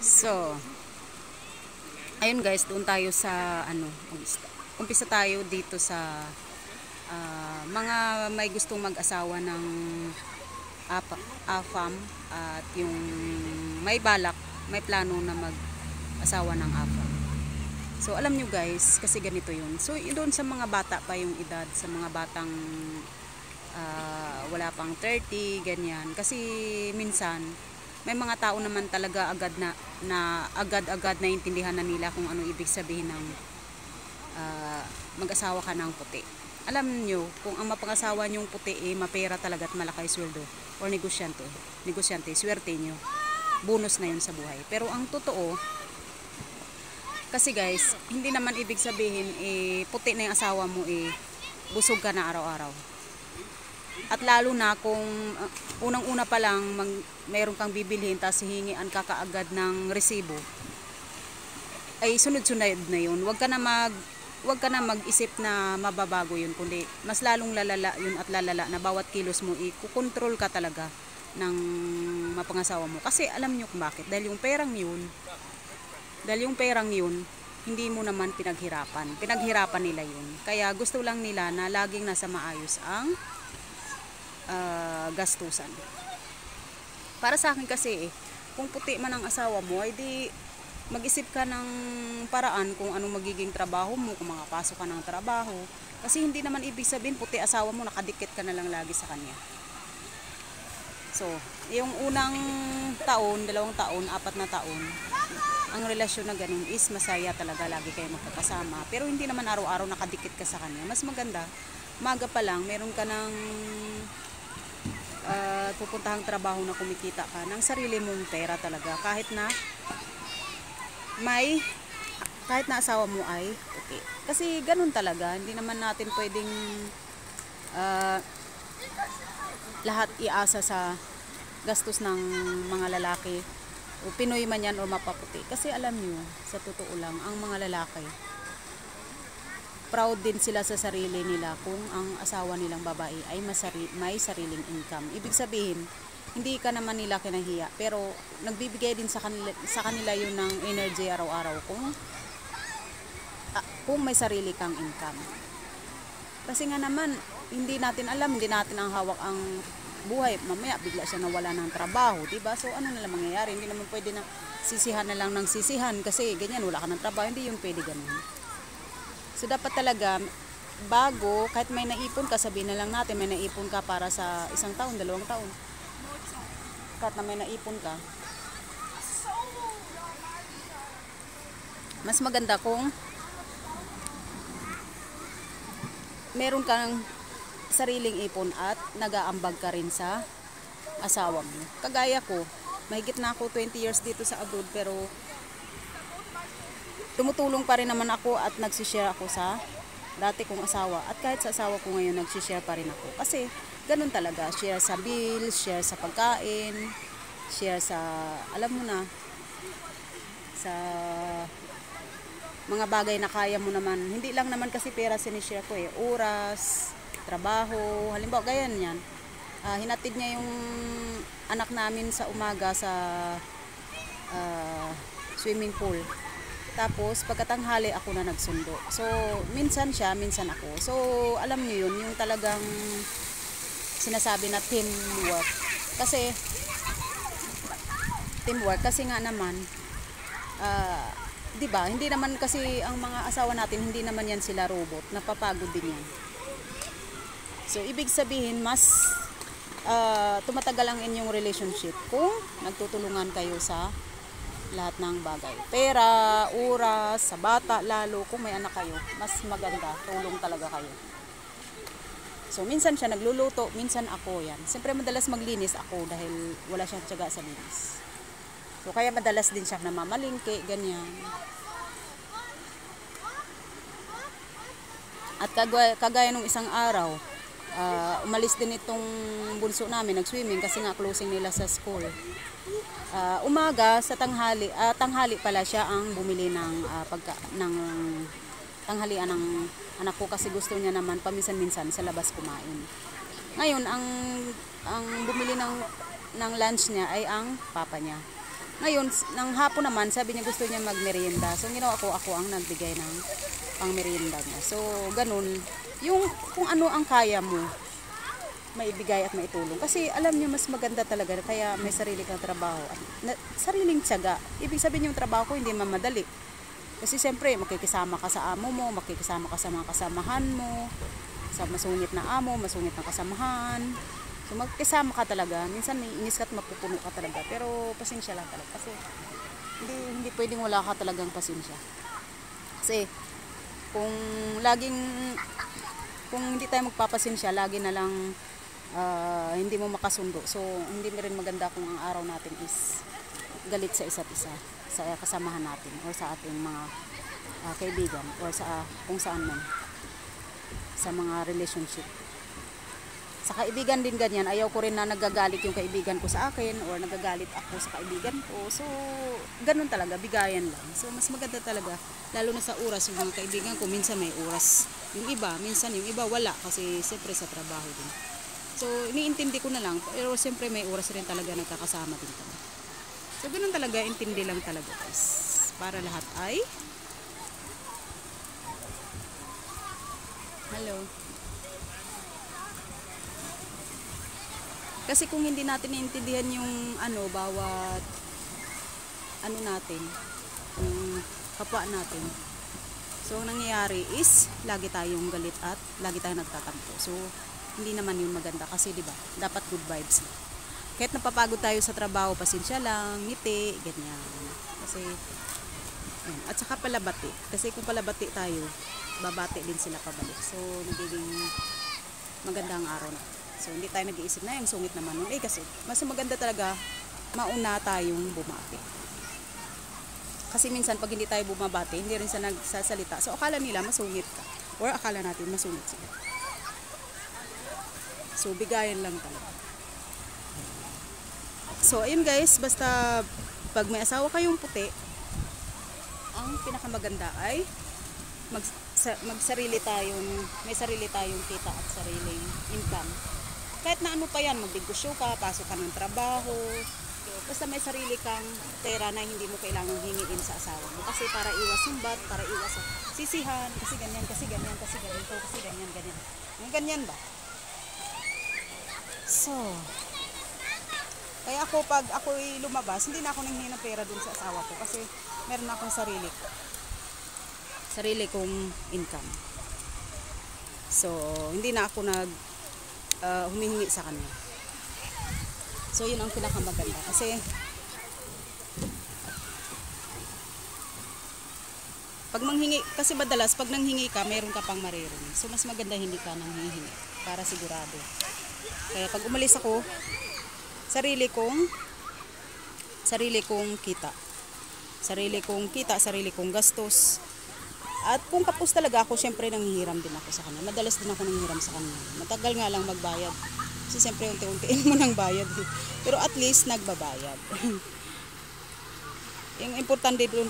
So, ayun guys, doon tayo sa ano, umpisa tayo dito sa mga may gustong mag-asawa ng AFAM at yung may balak, may plano na mag-asawa ng AFAM. So, alam nyo guys, kasi ganito yun. So, doon sa mga bata pa yung edad, sa mga batang wala pang 30, ganyan. Kasi minsan, may mga tao naman talaga agad-agad na intindihan na nila kung ano ibig sabihin ng mag-asawa ka ng puti. Alam nyo, kung ang mapangasawa nyong puti mapera talaga at malaki sweldo or negosyante, swerte nyo. Bonus na yun sa buhay. Pero ang totoo, kasi guys, hindi naman ibig sabihin puti na yung asawa mo busog ka na araw-araw. At lalo na kung unang-una pa lang mayroon kang bibilhin tapos hihingian ka kaagad ng resibo, ay sunod-sunod na yun. Huwag ka na mag-isip na mababago yun, kundi mas lalong lalala yun at lalala na bawat kilos mo ikukontrol ka talaga ng mapangasawa mo. Kasi alam nyo kung bakit. Dahil yung perang yun, hindi mo naman pinaghirapan. Pinaghirapan nila yun. Kaya gusto lang nila na laging nasa maayos ang gastusan. Para sa akin kasi kung puti man ang asawa mo, ay di mag-isip ka ng paraan kung anong magiging trabaho mo, kung makapasok ka ng trabaho. Kasi hindi naman ibig sabihin puti asawa mo, nakadikit ka na lang lagi sa kanya. So, yung unang taon, 2 taon, 4 na taon, ang relasyon na ganun is masaya talaga, lagi kayo magkakasama. Pero hindi naman araw-araw nakadikit ka sa kanya. Mas maganda, maga pa lang, meron ka ng pupuntahang trabaho na kumikita ka ng sarili mong pera talaga. Kahit na asawa mo ay okay. Kasi ganun talaga, hindi naman natin pwedeng lahat iasa sa gastos ng mga lalaki, o Pinoy man yan o mapaputi. Kasi alam nyo, sa totoo lang, ang mga lalaki proud din sila sa sarili nila kung ang asawa nilang babae ay may sariling income. Ibig sabihin, hindi ka naman nila kinahiya, pero nagbibigay din sa kanila yun ng energy araw-araw kung may sarili kang income. Kasi nga naman, hindi natin alam, hindi natin ang hawak ang buhay. Mamaya bigla siya nawala ng trabaho, diba? So ano na lang mangyayari? Hindi naman pwede na sisihan na lang ng sisihan kasi ganyan, wala ka ng trabaho. Hindi yung pwede ganun. So dapat talaga bago, kahit may naipon ka, sabihin na lang natin may naipon ka para sa 1 taon, 2 taon. Kahit na may naipon ka, mas maganda kung meron kang sariling ipon at nag-aambag ka rin sa asawa mo. Kagaya ko, mahigit na ako 20 years dito sa abroad, pero tumutulong pa rin naman ako at nagsishare ako sa dati kong asawa. At kahit sa asawa ko ngayon, nagsishare pa rin ako. Kasi ganun talaga, share sa bills, share sa pagkain, share sa, alam mo na, sa mga bagay na kaya mo naman. Hindi lang naman kasi pera sinishare ko oras, trabaho, halimbawa ganyan yan. Hinatid niya yung anak namin sa umaga sa swimming pool. Tapos pagkatanghali ako na nagsundo. So minsan siya, minsan ako. So alam niyo yun, yung talagang sinasabi na teamwork. Kasi nga naman 'di ba? Hindi naman kasi ang mga asawa natin, hindi naman yan sila robot, napapagod din yan. So ibig sabihin mas tumatagal ang inyong relationship kung nagtutulungan kayo sa lahat ng bagay. Pera, oras, sa bata lalo, kung may anak kayo, mas maganda, tulong talaga kayo. So minsan siya nagluluto, minsan ako yan. Siyempre madalas maglinis ako dahil wala siyang tiyaga sa linis. So kaya madalas din siya namamalingke, ganyan. At kagaya nung isang araw, umalis din itong bunso namin, nag-swimming kasi nga closing nila sa school. Umaga sa tanghali pala siya ang bumili ng tanghalian ng anak ko kasi gusto niya naman paminsan-minsan sa labas kumain. Ngayon ang bumili ng lunch niya ay ang papa niya. Ngayon, ng hapon naman, sabi niya gusto niya magmerienda. So, ginawa ko, ako ang nagbigay ng pangmerienda niya. So, ganun. Yung kung ano ang kaya mo, maibigay at maitulong. Kasi alam niyo, mas maganda talaga. Kaya may sarili kang trabaho. At sariling tiyaga. Ibig sabihin yung trabaho ko, hindi mamadali. Kasi siyempre, makikisama ka sa amo mo, makikisama ka sa mga kasamahan mo, sa masungit na amo, masungit na kasamahan. So magkisama ka talaga. Minsan may inis ka at mapupuno ka talaga. Pero pasensya lang talaga. Kasi hindi pwedeng wala ka talagang pasensya. Kasi kung hindi tayo magpapasensya, lagi na lang hindi mo makasundo. So hindi rin maganda kung ang araw natin is galit sa isa't isa, sa kasamahan natin or sa ating mga kaibigan or sa kung saan man, sa mga relationship. Sa kaibigan din ganyan, ayaw ko rin na nagagalit yung kaibigan ko sa akin or nagagalit ako sa kaibigan ko. So, ganun talaga, bigayan lang. So, mas maganda talaga, lalo na sa oras, yung mga kaibigan ko, minsan may oras. Yung iba, minsan yung iba wala kasi siyempre sa trabaho din. So, iniintindi ko na lang, pero siyempre may oras rin talaga nagkakasama din kami. So, ganun talaga, intindi lang talaga guys. Para lahat ay hello. Kasi kung hindi natin naiintindihan yung bawat natin, yung kapwa natin. So, ang nangyayari is lagi tayong galit at lagi tayong nagtatampo. So, hindi naman yun maganda kasi 'di ba? Dapat good vibes. Kahit napapagod tayo sa trabaho, pasensya lang, ngiti, ganyan. Kasi at saka palabati. Kasi kung palabati tayo, babati din sila pabalik. So, nagiging magandang araw na. So, hindi tayo nag-iisip na yung sungit naman nun. Kasi, mas maganda talaga, mauna tayong bumati. Kasi minsan, pag hindi tayo bumabati, hindi rin sa nagsasalita. So, akala nila masungit ka. Or akala natin masungit sila. So, bigayan lang talaga. So, ayun guys, basta pag may asawa kayong puti, ang pinakamaganda ay may sarili tayong kita at sariling income. Kahit na ano pa yan, magbigosyo ka, pasok ka ng trabaho, basta may sarili kang pera na hindi mo kailangang hingiin sa asawa mo. Kasi para iwas sumbat, para iwas sisihan, kasi ganyan, kasi ganyan, kasi ganito, kasi ganyan, ganyan. Yung ganyan ba? So, kaya ako pag ako'y lumabas, hindi na ako nanghihingi ng pera dun sa asawa ko kasi meron akong sarili kong income. So, hindi na ako humihingi sa kanya. So, yun ang pinakamaganda. Kasi, pag manghingi, kasi madalas, pag nanghingi ka, meron ka pang maririnig. So, mas maganda hindi ka nanghihingi para sigurado. Kaya pag umalis ako, sarili kong kita. Sarili kong gastos. At kung kapos talaga ako, syempre nanghihiram din ako sa kanya. Madalas din ako nanghihiram sa kanya. Matagal nga lang magbayad. Kasi syempre unti-untiin mo nang bayad. Pero at least nagbabayad. Yung importante doon kasi